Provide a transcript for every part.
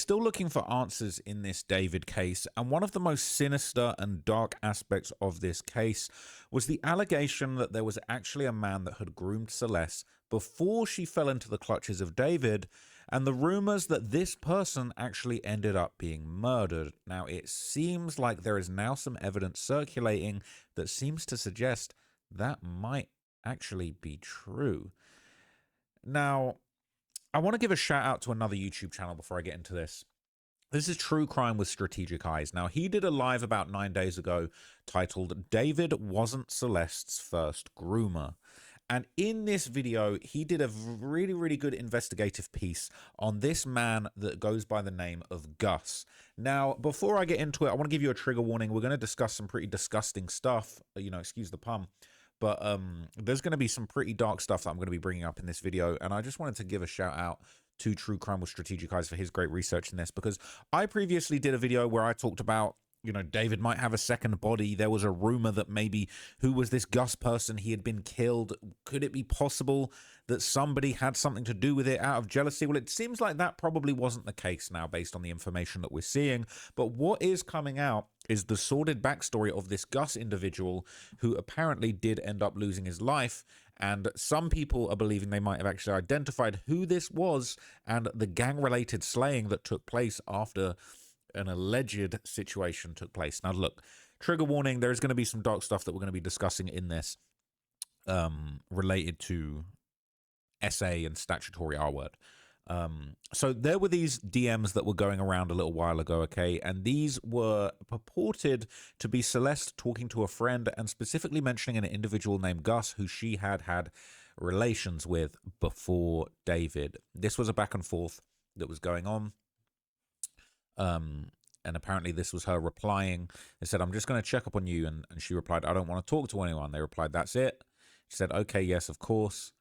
still looking for answers in this David case, and one of the most sinister and dark aspects of this case was the allegation that there was actually a man that had groomed Celeste before she fell into the clutches of David, and the rumors that this person actually ended up being murdered. Now, it seems like there is now some evidence circulating that seems to suggest that might actually be true. Now, I want to give a shout out to another YouTube channel before I get into this. This is True Crime with Strategic Eyes. Now, he did a live about 9 days ago titled David Wasn't Celeste's First Groomer. And in this video, he did a really, really good investigative piece on this man that goes by the name of Gus. Now, before I get into it, I want to give you a trigger warning. We're going to discuss some pretty disgusting stuff, excuse the pun. But there's going to be some pretty dark stuff that I'm going to be bringing up in this video. And I just wanted to give a shout out to True Crime with Strategic Eyes for his great research in this. Because I previously did a video where I talked about, David might have a second body. There was a rumor that maybe who was this Gus person? He had been killed. Could it be possible that somebody had something to do with it out of jealousy? Well, it seems like that probably wasn't the case now based on the information that we're seeing. But what is coming out is the sordid backstory of this Gus individual who apparently did end up losing his life. And some people are believing they might have actually identified who this was and the gang-related slaying that took place after an alleged situation took place. Now, look, trigger warning, there is going to be some dark stuff that we're going to be discussing in this related to SA and statutory R word. So there were these DMs that were going around a little while ago, okay? And these were purported to be Celeste talking to a friend and specifically mentioning an individual named Gus who she had had relations with before David. This was a back and forth that was going on. And apparently this was her replying. They said, I'm just going to check up on you. And she replied, I don't want to talk to anyone. They replied, that's it. She said, okay, yes, of course.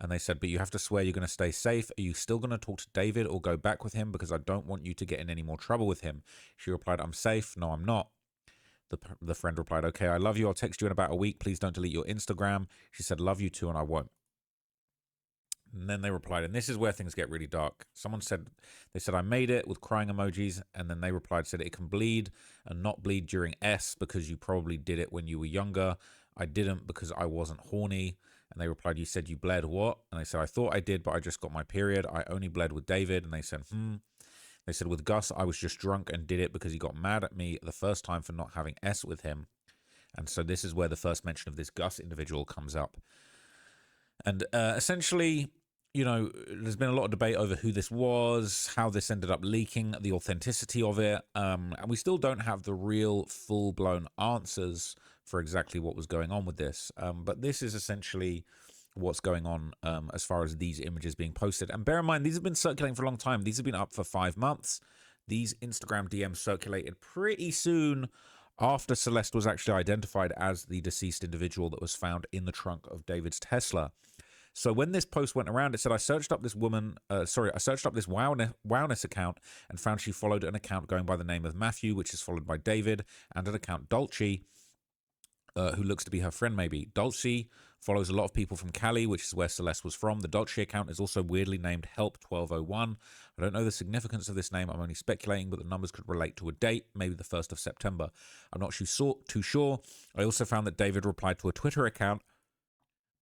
And they said, but you have to swear you're going to stay safe. Are you still going to talk to David or go back with him? Because I don't want you to get in any more trouble with him. She replied, I'm safe. No, I'm not. The friend replied, okay, I love you. I'll text you in about a week. Please don't delete your Instagram. She said, love you too, and I won't. And then they replied, and this is where things get really dark. They said, I made it with crying emojis. And then they replied, said, it can bleed and not bleed during S because you probably did it when you were younger. I didn't because I wasn't horny. And they replied, you said you bled what? And they said, I thought I did, but I just got my period. I only bled with David. And they said, They said, with Gus, I was just drunk and did it because he got mad at me the first time for not having S with him. And so this is where the first mention of this Gus individual comes up. And essentially, there's been a lot of debate over who this was, how this ended up leaking, the authenticity of it. And we still don't have the real full-blown answers for exactly what was going on with this. But this is essentially what's going on as far as these images being posted. And bear in mind, these have been circulating for a long time. These have been up for 5 months. These Instagram DMs circulated pretty soon after Celeste was actually identified as the deceased individual that was found in the trunk of David's Tesla. So when this post went around, it said, I searched up this Wowness account and found she followed an account going by the name of Matthew, which is followed by David, and an account Dulce, who looks to be her friend maybe. Dulce follows a lot of people from Cali, which is where Celeste was from. The Dulce account is also weirdly named Help 1201. I don't know the significance of this name. I'm only speculating, but the numbers could relate to a date, maybe the 1st of September. I'm not too sure. I also found that David replied to a Twitter account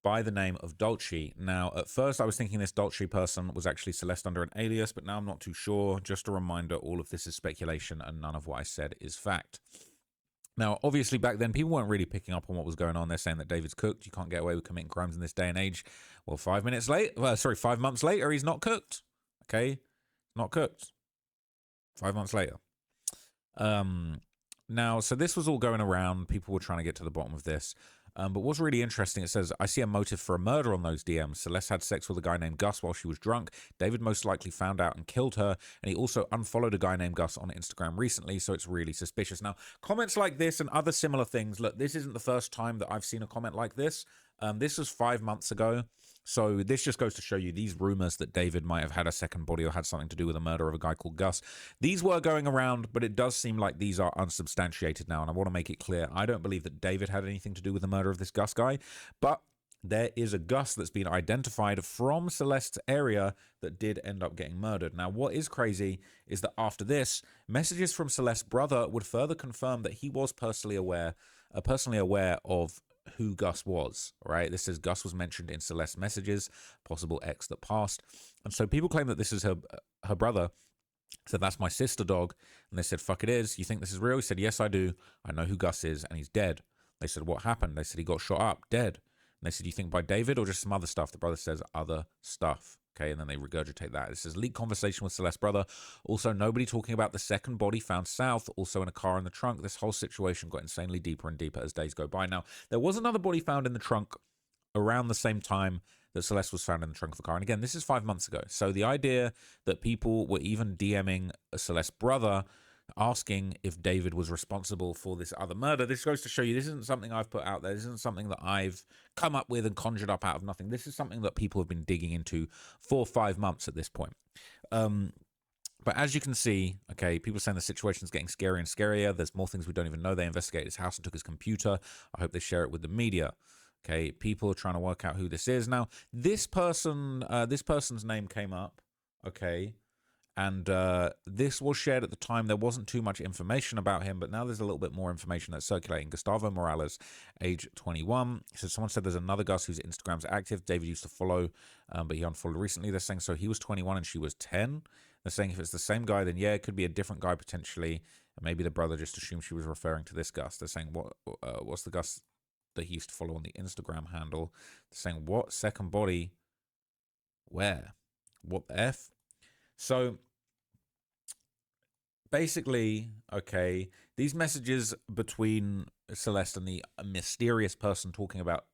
by the name of Dulce. Now, at first I was thinking this Dulce person was actually Celeste under an alias, but now I'm not too sure. Just a reminder, all of this is speculation and none of what I said is fact. Now, obviously back then, people weren't really picking up on what was going on. They're saying that David's cooked. You can't get away with committing crimes in this day and age. Well, 5 months later, he's not cooked. Okay? Not cooked. 5 months later. Now, so this was all going around. People were trying to get to the bottom of this. But what's really interesting, it says, I see a motive for a murder on those DMs. Celeste had sex with a guy named Gus while she was drunk. David most likely found out and killed her. And he also unfollowed a guy named Gus on Instagram recently, so it's really suspicious. Now, comments like this and other similar things, look, this isn't the first time that I've seen a comment like this. This was 5 months ago. So this just goes to show you these rumors that David might have had a second body or had something to do with the murder of a guy called Gus. These were going around, but it does seem like these are unsubstantiated now. And I want to make it clear, I don't believe that David had anything to do with the murder of this Gus guy. But there is a Gus that's been identified from Celeste's area that did end up getting murdered. Now, what is crazy is that after this, messages from Celeste's brother would further confirm that he was personally aware of who Gus was, right? This says Gus was mentioned in Celeste's messages, possible ex that passed. And so people claim that this is her brother. So that's my sister dog. And they said, fuck it is. You think this is real? He said, yes, I do. I know who Gus is, and he's dead. They said, what happened? They said, he got shot up, dead. And they said, you think by David or just some other stuff? The brother says, other stuff. Okay, and then they regurgitate that. It says, leaked conversation with Celeste's brother. Also, nobody talking about the second body found south, also in a car in the trunk. This whole situation got insanely deeper and deeper as days go by. Now, there was another body found in the trunk around the same time that Celeste was found in the trunk of the car. And again, this is 5 months ago. So the idea that people were even DMing Celeste's brother asking if David was responsible for this other murder, this goes to show you this isn't something I've put out there. This isn't something that I've come up with and conjured up out of nothing. This is something that people have been digging into for 5 months at this point. But as you can see, okay, people are saying the situation's getting scarier and scarier. There's more things we don't even know. They investigated his house and took his computer. I hope they share it with the media. Okay, people are trying to work out who this is. Now, this person's name came up, okay, and this was shared at the time. There wasn't too much information about him, but now there's a little bit more information that's circulating. Gustavo Morales, age 21. So someone said there's another Gus whose Instagram's active. David used to follow, but he unfollowed recently. They're saying, so he was 21 and she was 10. They're saying if it's the same guy, then yeah, it could be a different guy potentially. And maybe the brother just assumed she was referring to this Gus. They're saying, what's the Gus that he used to follow on the Instagram handle? They're saying, what? Second body? Where? What the F? So basically, okay, these messages between Celeste and the mysterious person talking about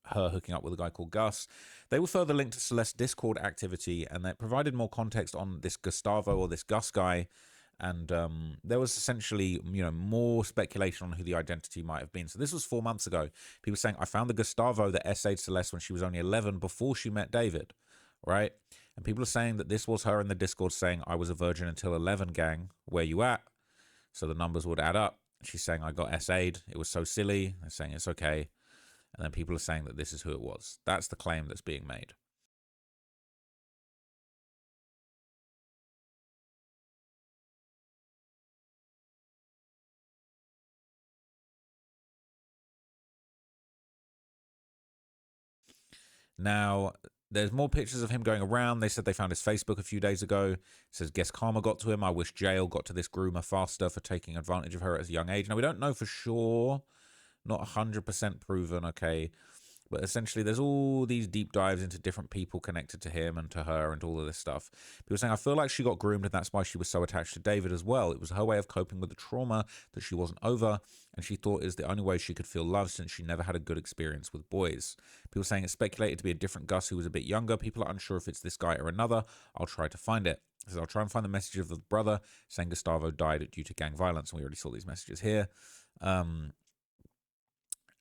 her hooking up with a guy called Gus, they were further linked to Celeste's Discord activity, and that provided more context on this Gustavo or this Gus guy. And there was essentially, more speculation on who the identity might have been. So this was 4 months ago. People saying, I found the Gustavo that essayed Celeste when she was only 11 before she met David, right? And people are saying that this was her in the Discord saying, I was a virgin until 11, gang. Where you at? So the numbers would add up. She's saying, I got essayed. It was so silly. They're saying it's okay. And then people are saying that this is who it was. That's the claim that's being made. Now, there's more pictures of him going around. They said they found his Facebook a few days ago. It says, guess karma got to him. I wish jail got to this groomer faster for taking advantage of her at a young age. Now, we don't know for sure. Not 100% proven, okay? But essentially, there's all these deep dives into different people connected to him and to her and all of this stuff. People saying, I feel like she got groomed and that's why she was so attached to David as well. It was her way of coping with the trauma that she wasn't over, and she thought is the only way she could feel love since she never had a good experience with boys. People saying it's speculated to be a different Gus who was a bit younger. People are unsure if it's this guy or another. I'll try to find it. It says, I'll try and find the message of the brother saying Gustavo died due to gang violence. And we already saw these messages here.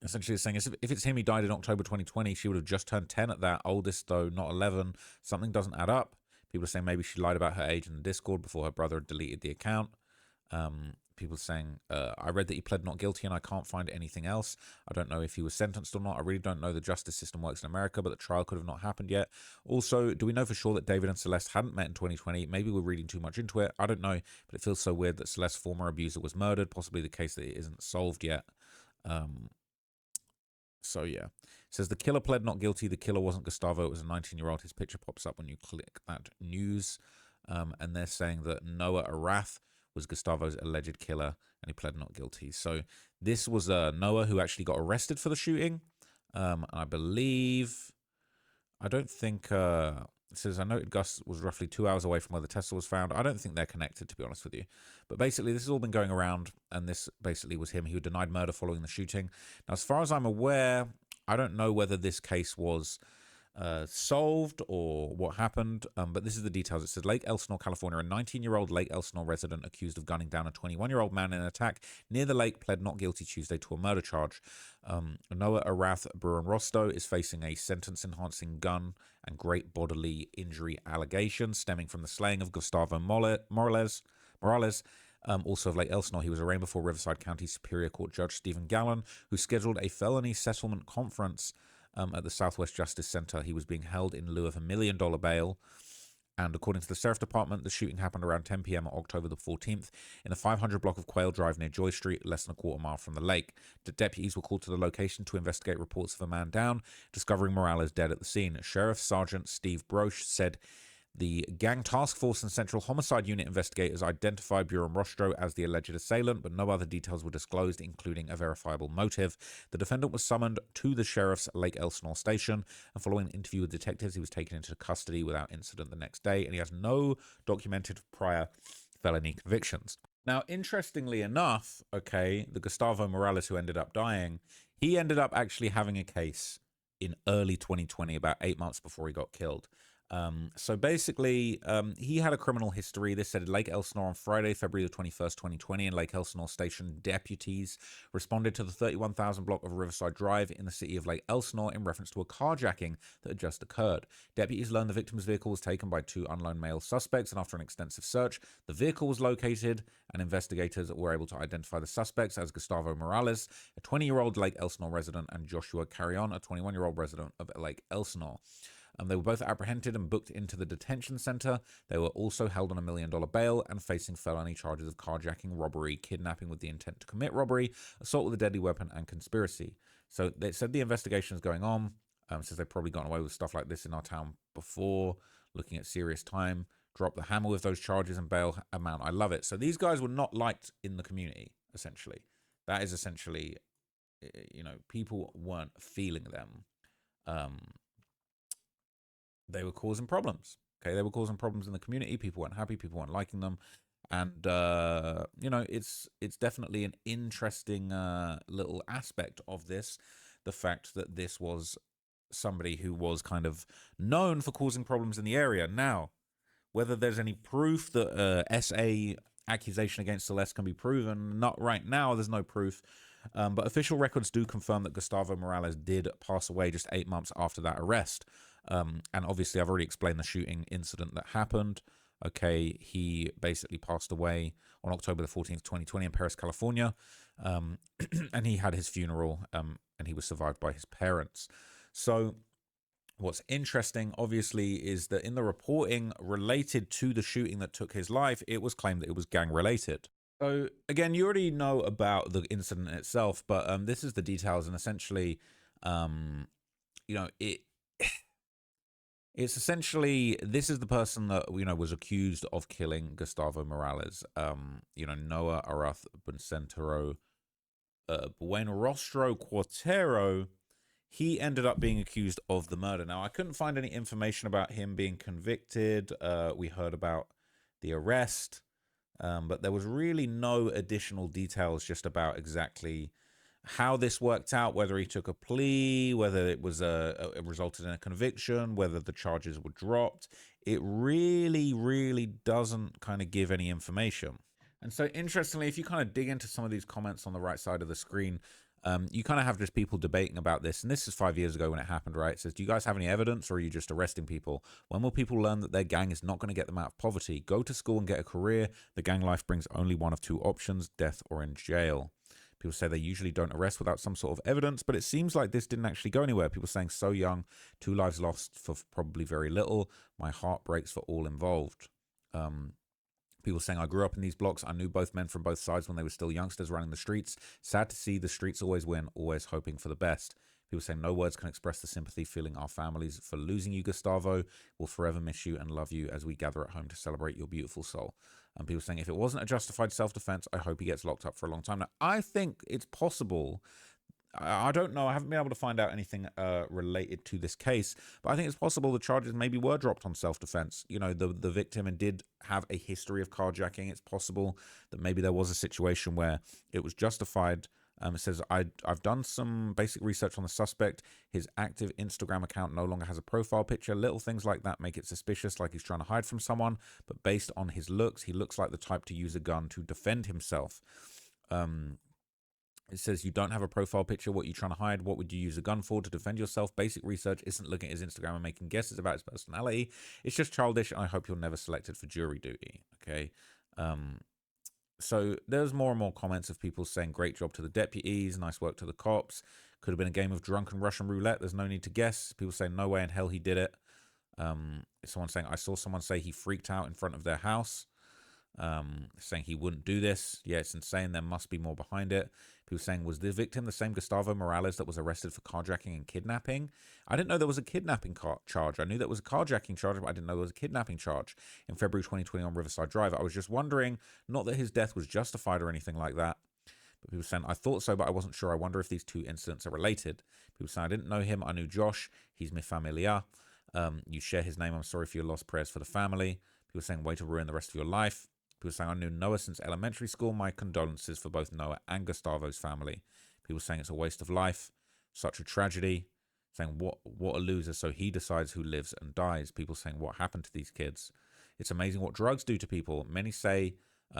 Essentially saying if it's him, he died in October 2020, she would have just turned 10 at that, oldest though, not 11. Something doesn't add up. People are saying maybe she lied about her age in the Discord before her brother had deleted the account. People saying, I read that he pled not guilty and I can't find anything else. I don't know if he was sentenced or not. I really don't know the justice system works in America, but the trial could have not happened yet. Also, do we know for sure that David and Celeste hadn't met in 2020? Maybe we're reading too much into it. I don't know, but it feels so weird that Celeste's former abuser was murdered, possibly the case that it isn't solved yet. So yeah, it says the killer pled not guilty. The killer wasn't Gustavo. It was a 19-year-old. His picture pops up when you click that news. And they're saying that Noah Arath was Gustavo's alleged killer and he pled not guilty. So this was Noah who actually got arrested for the shooting. And I believe, I don't think, it says, I noted Gus was roughly 2 hours away from where the Tesla was found. I don't think they're connected, to be honest with you. But basically, this has all been going around, and this basically was him. He denied murder following the shooting. Now, as far as I'm aware, I don't know whether this case was solved or what happened, but this is the details. It said Lake Elsinore, California. A 19-year-old Lake Elsinore resident accused of gunning down a 21-year-old man in an attack near the lake pled not guilty Tuesday to a murder charge. Noah Arath Buran-Rostow is facing a sentence-enhancing gun and great bodily injury allegation stemming from the slaying of Gustavo Morales. Also of Lake Elsinore, he was arraigned before Riverside County Superior Court Judge Stephen Gallen, who scheduled a felony settlement conference at the Southwest Justice Center. He was being held in lieu of $1 million bail. And according to the Sheriff Department, the shooting happened around 10 p.m. on October the 14th in the 500 block of Quail Drive near Joy Street, less than a quarter mile from the lake. The deputies were called to the location to investigate reports of a man down, discovering Morales dead at the scene. Sheriff Sergeant Steve Broche said the Gang Task Force and Central Homicide Unit investigators identified Buren Rostro as the alleged assailant, but no other details were disclosed, including a verifiable motive. The defendant was summoned to the sheriff's Lake Elsinore station, and following an interview with detectives, he was taken into custody without incident the next day, and he has no documented prior felony convictions. Now, interestingly enough, okay, the Gustavo Morales who ended up dying, he ended up actually having a case in early 2020, about 8 months before he got killed. So basically, he had a criminal history. This said at Lake Elsinore on Friday, February the 21st, 2020, in Lake Elsinore Station, deputies responded to the 31,000 block of Riverside Drive in the city of Lake Elsinore in reference to a carjacking that had just occurred. Deputies learned the victim's vehicle was taken by 2 unknown male suspects, and after an extensive search, the vehicle was located, and investigators were able to identify the suspects as Gustavo Morales, a 20-year-old Lake Elsinore resident, and Joshua Carrion, a 21-year-old resident of Lake Elsinore. They were both apprehended and booked into the detention center. They were also held on $1 million bail and facing felony charges of carjacking, robbery, kidnapping with the intent to commit robbery, assault with a deadly weapon, and conspiracy. So they said the investigation is going on. Says they've probably gotten away with stuff like this in our town before, looking at serious time. Drop the hammer with those charges and bail amount. I love it. So these guys were not liked in the community, essentially. That is essentially, people weren't feeling them. They were causing problems. Okay, they were causing problems in the community. People weren't happy. People weren't liking them, and it's definitely an interesting little aspect of this. The fact that this was somebody who was kind of known for causing problems in the area. Now, whether there's any proof that SA accusation against Celeste can be proven, not right now. There's no proof. But official records do confirm that Gustavo Morales did pass away just 8 months after that arrest. And obviously, I've already explained the shooting incident that happened. Okay, he basically passed away on October the 14th, 2020 in Paris, California. And he had his funeral, and he was survived by his parents. So what's interesting, obviously, is that in the reporting related to the shooting that took his life, it was claimed that it was gang-related. So, again, you already know about the incident itself, but this is the details, and essentially, it's essentially, this is the person that, was accused of killing Gustavo Morales. Noah Arath Buencentero, Buenrostro Cuartero, he ended up being accused of the murder. Now, I couldn't find any information about him being convicted. We heard about the arrest, but there was really no additional details just about exactly how this worked out, whether he took a plea, whether it was it resulted in a conviction, whether the charges were dropped. It really, really doesn't kind of give any information. And so, interestingly, if you kind of dig into some of these comments on the right side of the screen, you kind of have just people debating about this. And this is 5 years ago when it happened, right? It says, do you guys have any evidence, or are you just arresting people? When will people learn that their gang is not going to get them out of poverty? Go to school and get a career. The gang life brings only one of 2 options, death or in jail. People say they usually don't arrest without some sort of evidence, but it seems like this didn't actually go anywhere. People saying, so young, 2 lives lost for probably very little. My heart breaks for all involved. People saying, I grew up in these blocks. I knew both men from both sides when they were still youngsters running the streets. Sad to see the streets always win, always hoping for the best. People saying, no words can express the sympathy feeling our families for losing you, Gustavo. We'll forever miss you and love you as we gather at home to celebrate your beautiful soul. And people saying, if it wasn't a justified self-defense, I hope he gets locked up for a long time. Now, I think it's possible. I don't know. I haven't been able to find out anything related to this case, but I think it's possible the charges maybe were dropped on self-defense. The victim did have a history of carjacking. It's possible that maybe there was a situation where it was justified. It says, I've done some basic research on the suspect. His active Instagram account no longer has a profile picture. Little things like that make it suspicious, like he's trying to hide from someone. But based on his looks, he looks like the type to use a gun to defend himself. It says, you don't have a profile picture. What are you trying to hide? What would you use a gun for? To defend yourself? Basic research isn't looking at his Instagram and making guesses about his personality. It's just childish, and I hope you're never selected for jury duty. Okay. So there's more and more comments of people saying great job to the deputies, nice work to the cops. Could have been a game of drunken Russian roulette. There's no need to guess. People saying no way in hell he did it. Someone saying I saw someone say he freaked out in front of their house, saying he wouldn't do this. Yeah, it's insane. There must be more behind it. People saying, was the victim the same Gustavo Morales that was arrested for carjacking and kidnapping? I didn't know there was a kidnapping charge. I knew there was a carjacking charge, but I didn't know there was a kidnapping charge in February 2020 on Riverside Drive. I was just wondering, not that his death was justified or anything like that, but people saying, I thought so, but I wasn't sure. I wonder if these two incidents are related. People saying, I didn't know him. I knew Josh. He's mi familia. You share his name. I'm sorry for your lost. Prayers for the family. People saying, way to ruin the rest of your life. People saying, I knew Noah since elementary school. My condolences for both Noah and Gustavo's family. People saying it's a waste of life. Such a tragedy. Saying, what a loser. So he decides who lives and dies. People saying, what happened to these kids? It's amazing what drugs do to people. Many say,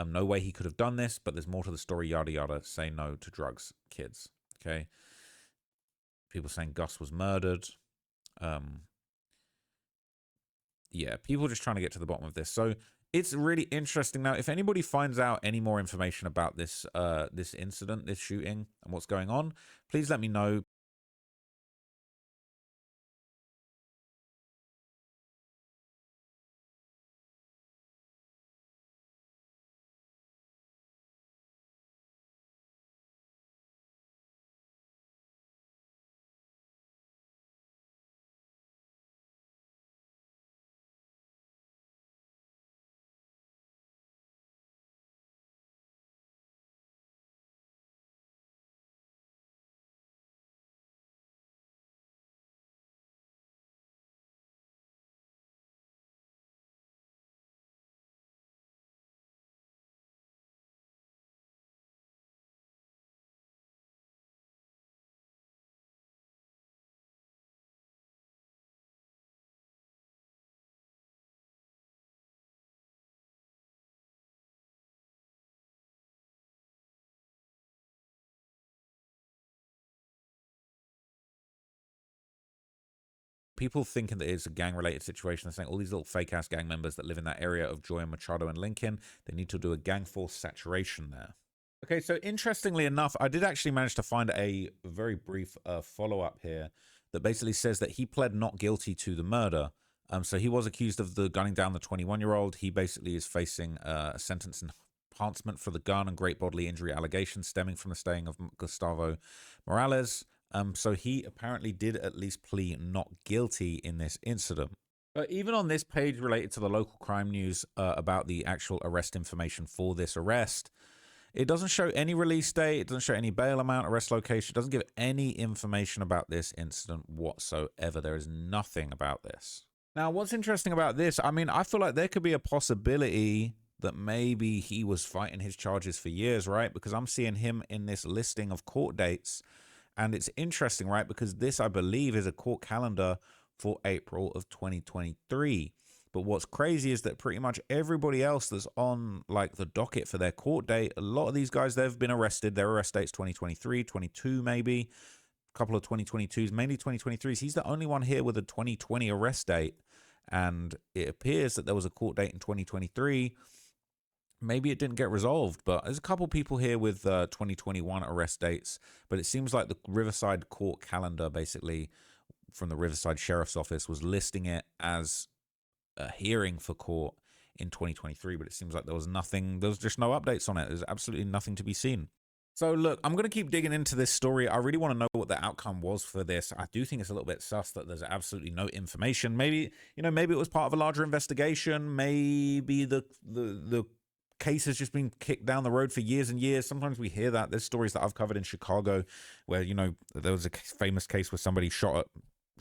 no way he could have done this, but there's more to the story, yada, yada. Say no to drugs, kids. Okay. People saying Gus was murdered. Yeah, people just trying to get to the bottom of this. So it's really interesting. Now, if anybody finds out any more information about this this incident, this shooting, and what's going on, please let me know. People thinking that it's a gang-related situation. They're saying all these little fake-ass gang members that live in that area of Joy and Machado and Lincoln, they need to do a gang force saturation there. Okay, so interestingly enough, I did actually manage to find a very brief follow-up here that basically says that he pled not guilty to the murder. So he was accused of the gunning down the 21-year-old. He basically is facing a sentence enhancement for the gun and great bodily injury allegations stemming from the staying of Gustavo Morales. So he apparently did at least plea not guilty in this incident. But even on this page related to the local crime news about the actual arrest information for this arrest, it doesn't show any release date. It doesn't show any bail amount, arrest location. It doesn't give any information about this incident whatsoever. There is nothing about this. Now, what's interesting about this, I mean, I feel like there could be a possibility that maybe he was fighting his charges for years, right? Because I'm seeing him in this listing of court dates. And it's interesting, right? Because this, I believe, is a court calendar for April of 2023. But what's crazy is that pretty much everybody else that's on like the docket for their court date, a lot of these guys, they've been arrested. Their arrest date's 2023, 22 maybe, a couple of 2022s, mainly 2023s. He's the only one here with a 2020 arrest date. And it appears that there was a court date in 2023. Maybe it didn't get resolved, but there's a couple people here with 2021 arrest dates. But it seems like the Riverside court calendar, basically, from the Riverside Sheriff's Office, was listing it as a hearing for court in 2023. But it seems like there was nothing, there was just no updates on it. There's absolutely nothing to be seen. So look, I'm going to keep digging into this story. I really want to know what the outcome was for this. I do think it's a little bit sus that there's absolutely no information. Maybe, you know, maybe it was part of a larger investigation. Maybe the case has just been kicked down the road for years and years. Sometimes we hear that. There's stories that I've covered in Chicago where, you know, there was a famous case where somebody shot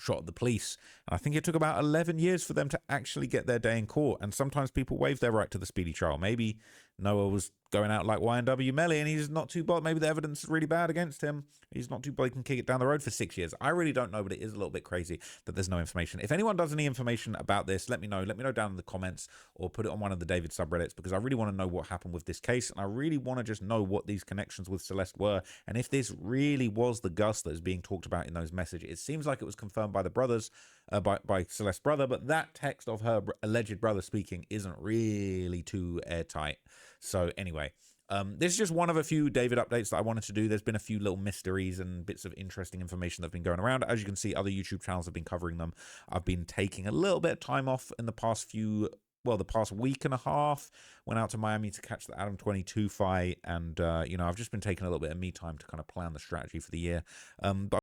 at the police, and I think it took about 11 years for them to actually get their day in court. And sometimes people waive their right to the speedy trial. Maybe Noah was going out like YNW Melly and he's not too bothered. Maybe the evidence is really bad against him. He's not too bothered, he can kick it down the road for 6 years. I really don't know, but it is a little bit crazy that there's no information. If anyone does any information about this, let me know. Let me know down in the comments or put it on one of the David subreddits, because I really want to know what happened with this case. And I really want to just know what these connections with Celeste were. And if this really was the Gus that is being talked about in those messages. It seems like it was confirmed by the brothers, by Celeste's brother, but that text of her alleged brother speaking isn't really too airtight. So anyway, This is just one of a few David updates that I wanted to do. There's been a few little mysteries and bits of interesting information that have been going around. As you can see, other YouTube channels have been covering them. I've been taking a little bit of time off in the past the past week and a half. Went out to Miami to catch the Adam 22 fight, and you know, I've just been taking a little bit of me time to kind of plan the strategy for the year. But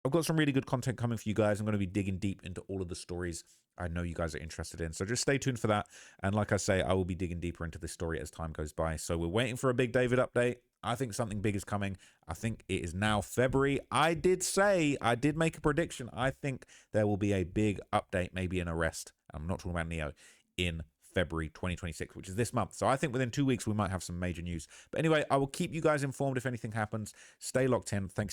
I've got some really good content coming for you guys. I'm going to be digging deep into all of the stories I know you guys are interested in. So just stay tuned for that. And like I say, I will be digging deeper into this story as time goes by. So we're waiting for a big David update. I think something big is coming. I think it is now February. I did make a prediction. I think there will be a big update, maybe an arrest. I'm not talking about Neo, in February 2026, which is this month. So I think within 2 weeks, we might have some major news. But anyway, I will keep you guys informed if anything happens. Stay locked in. Thanks so much.